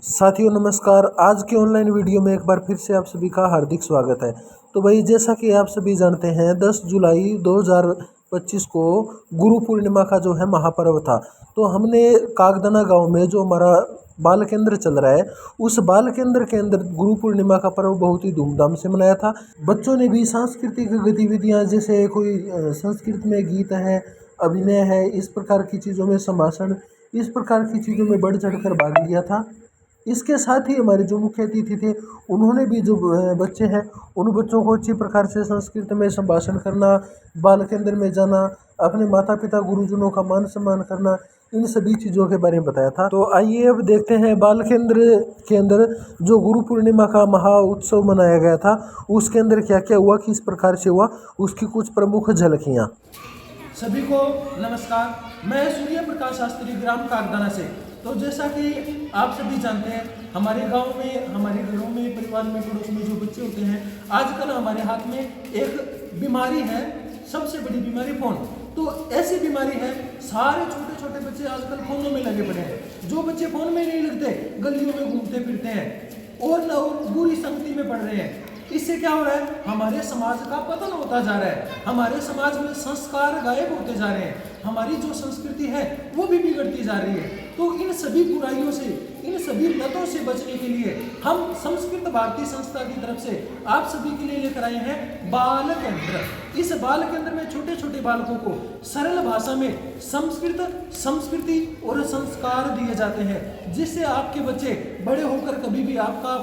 साथियों नमस्कार। आज के ऑनलाइन वीडियो में एक बार फिर से आप सभी का हार्दिक स्वागत है। तो भाई जैसा कि आप सभी जानते हैं 10 जुलाई 2025 को गुरु पूर्णिमा का जो है महापर्व था। तो हमने कागदना गांव में जो हमारा बाल केंद्र चल रहा है उस बाल केंद्र के अंदर गुरु पूर्णिमा का पर्व बहुत ही धूमधाम से मनाया था। बच्चों ने भी सांस्कृतिक गतिविधियां जैसे कोई संस्कृत में गीत है, अभिनय है, इस प्रकार की चीज़ों में संभाषण, इस प्रकार की चीज़ों में बढ़ चढ़कर भाग लिया था। इसके साथ ही हमारे जो मुख्य अतिथि थे उन्होंने भी जो बच्चे हैं उन बच्चों को अच्छी प्रकार से संस्कृत में संभाषण करना, बाल केंद्र में जाना, अपने माता पिता गुरुजनों का मान सम्मान करना, इन सभी चीज़ों के बारे में बताया था। तो आइए अब देखते हैं बाल केंद्र के अंदर जो गुरु पूर्णिमा का महा उत्सव मनाया गया था उसके अंदर क्या क्या हुआ, किस प्रकार से हुआ, उसकी कुछ प्रमुख झलकियाँ। सभी को नमस्कार। मैं सूर्य प्रकाश शास्त्री ग्राम कागदाना से। तो जैसा कि आप सभी जानते हैं हमारे गांव में, हमारे घरों में, परिवार में, पड़ोस में जो बच्चे होते हैं आजकल हमारे हाथ में एक बीमारी है, सबसे बड़ी बीमारी फोन। तो ऐसी बीमारी है, सारे छोटे छोटे बच्चे आजकल फोनों में लगे पड़े हैं। जो बच्चे फोन में नहीं लगते गलियों में घूमते फिरते हैं और न बुरी संगति में पड़ रहे हैं। इससे क्या हो रहा है, हमारे समाज का पतन होता जा रहा है, हमारे समाज में संस्कार गायब होते जा रहे हैं, हमारी जो संस्कृति है वो भी बिगड़ती जा रही है। तो इन सभी बुराइयों से, इन सभी लतों से बचने के लिए हम संस्कृत भारती संस्था की तरफ से आप सभी के लिए लेकर आए हैं बाल केंद्र। इस बाल केंद्र में छोटे छोटे बालकों को सरल भाषा में संस्कृत, संस्कृति और संस्कार दिए जाते हैं, जिससे आपके बच्चे बड़े होकर कभी भी आपका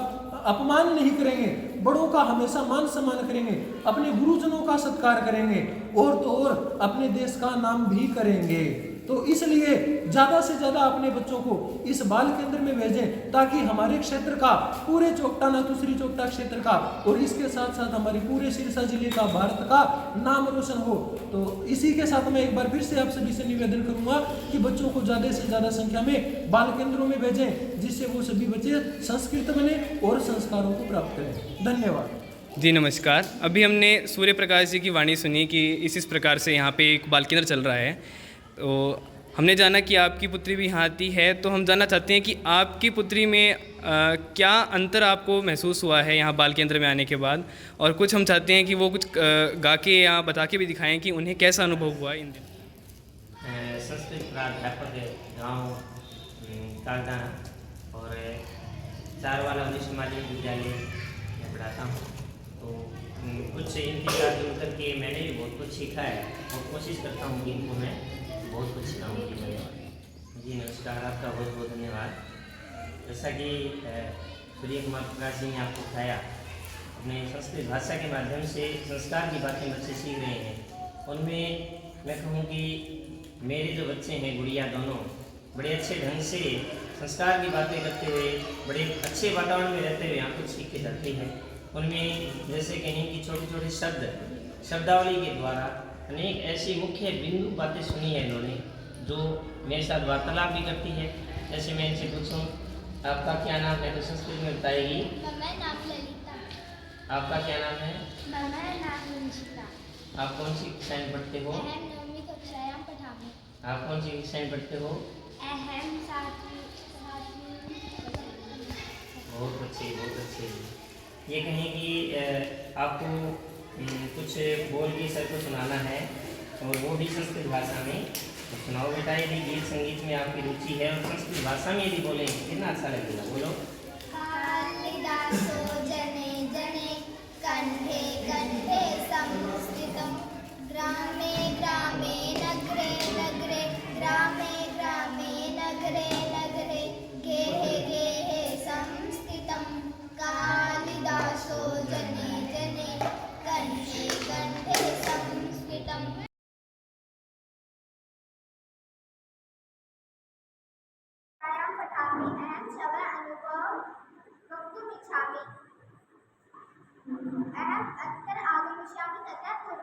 अपमान नहीं करेंगे, बड़ों का हमेशा मान सम्मान करेंगे, अपने गुरुजनों का सत्कार करेंगे और तो और अपने देश का नाम भी करेंगे। तो इसलिए ज़्यादा से ज़्यादा अपने बच्चों को इस बाल केंद्र में भेजें ताकि हमारे क्षेत्र का, पूरे चोपटा नाथुश्री चोपटा क्षेत्र का और इसके साथ साथ हमारे पूरे सिरसा जिले का, भारत का नाम रोशन हो। तो इसी के साथ मैं एक बार फिर से आप सभी से निवेदन करूंगा कि बच्चों को ज़्यादा से ज़्यादा संख्या में बाल केंद्रों में भेजें, जिससे वो सभी बच्चे संस्कृत बने और संस्कारों को प्राप्त करें। धन्यवाद जी नमस्कार। अभी हमने सूर्य प्रकाश जी की वाणी सुनी कि इस प्रकार से यहाँ पे एक बाल केंद्र चल रहा है। तो हमने जाना कि आपकी पुत्री भी यहाँ आती है, तो हम जानना चाहते हैं कि आपकी पुत्री में क्या अंतर आपको महसूस हुआ है यहाँ बाल केंद्र में आने के बाद, और कुछ हम चाहते हैं कि वो कुछ गा के या बता के भी दिखाएं कि उन्हें कैसा अनुभव हुआ इन दिन। संस्कृत प्राध्यापक गाँव कागदाना और चारवाला उन्नीस माध्यमिक विद्यालय में पढ़ाता हूँ। तो कुछ इनके साथ जुड़ के मैंने भी बहुत कुछ सीखा है और कोशिश करता हूँ कि इनको मैं बहुत कुछ सिखाऊँ। जी नमस्कार, आपका बहुत बहुत धन्यवाद। जैसा कि सूर्य कुमार प्रकाश जी ने आपको बताया, अपने संस्कृत भाषा के माध्यम से संस्कार की बातें बच्चे सीख रहे हैं। उनमें मैं कहूँ कि मेरे जो बच्चे हैं, गुड़िया दोनों, बड़े अच्छे ढंग से संस्कार की बातें करते हुए, बड़े अच्छे वातावरण में रहते हुए यहाँ कुछ सीख के जाते हैं। उनमें जैसे कहें कि छोटे छोटे शब्दावली के द्वारा अनेक ऐसी मुख्य बिंदु बातें सुनी है इन्होंने, जो मेरे साथ वार्तालाप भी करती है। जैसे मैं इनसे पूछूं आपका क्या नाम है, तो संस्कृत में बताएगी। आपका क्या नाम है? आप कौन सी कक्षा में पढ़ते हो? आप कौन सी कक्षा में पढ़ते हो? बहुत अच्छे, बहुत अच्छे। ये कहें कि आपको कुछ बोल के सर को सुनाना है और वो भी संस्कृत भाषा में। तो सुनाओ बेटा, यदि गीत संगीत में आपकी रुचि है और संस्कृत भाषा में यदि बोलें कितना अच्छा लगेगा, बोलो। कालिदासो जने जने कंठे कंठे संस्कृतम, ग्रामे ग्रामे नगरे नगरे, ग्रामे ग्रामे नगरे नगरे, गेहे गेहे संस्कृतम। कालिदासो जने जने कंठे कंठे संस्कृतम। पठामि अहं श्रवण अनुभव वक्तुमिच्छामि। अहम् अत्र आगमिष्यामि तत्र